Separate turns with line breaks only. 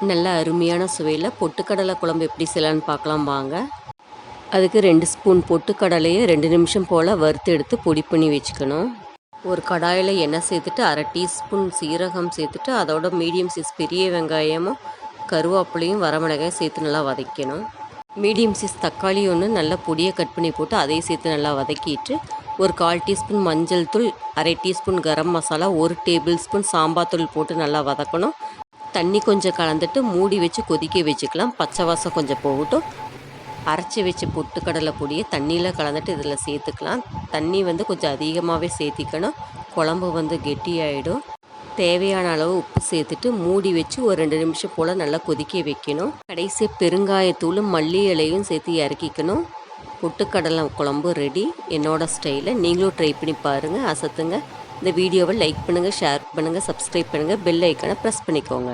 நல்ல அருமையான சுவையில் பொட்டுக்கடலை குழம்பு எப்படி செய்யலான்னு பார்க்கலாம் வாங்க. அதுக்கு 2 ஸ்பூன் பொட்டுக்கடலையை 2 நிமிஷம் போல் வறுத்து எடுத்து பொடி பண்ணி வச்சுக்கணும். ஒரு கடாயில் எண்ணெய் சேர்த்துட்டு 1/2 டீஸ்பூன் சீரகம் சேர்த்துட்டு அதோட மீடியம் சைஸ் பெரிய வெங்காயமும் கருவேப்பிலையும் வரமிளகாயும் சேர்த்து நல்லா வதக்கணும். மீடியம் சைஸ் தக்காளி ஒன்று நல்லா பொடியை கட் பண்ணி போட்டு அதையும் சேர்த்து நல்லா வதக்கிட்டு ஒரு 1/4 டீஸ்பூன் மஞ்சள் தூள், 1/2 teaspoon garam masala, 1 table spoon sambar தூள் போட்டு நல்லா வதக்கணும். தண்ணி கொஞ்சம் கலந்துட்டு மூடி வச்சு கொதிக்க வச்சுக்கலாம். பச்சை வாசம் கொஞ்சம் போகட்டும். அரைச்சி வச்ச பொட்டுக்கடலை பொடியை தண்ணியில் கலந்துட்டு இதில் சேர்த்துக்கலாம். தண்ணி கொஞ்சம் அதிகமாகவே சேர்த்திக்கணும். குழம்பு கெட்டியாயிடும். தேவையான அளவு உப்பு சேர்த்துட்டு மூடி வச்சு ஒரு 2 நிமிஷம் போல் நல்லா கொதிக்க வைக்கணும். கடைசி பெருங்காயத்தூளும் மல்லி இலையும் சேர்த்து இறக்கிக்கணும். பொட்டுக்கடலை குழம்பு ரெடி. என்னோடய ஸ்டைலில் நீங்களும் ட்ரை பண்ணி பாருங்கள், அசத்துங்க. இந்த வீடியோவை லைக் பண்ணுங்கள், ஷேர் பண்ணுங்கள், சப்ஸ்கிரைப் பண்ணுங்கள், பெல் ஐக்கானை ப்ரெஸ் பண்ணிக்கோங்க.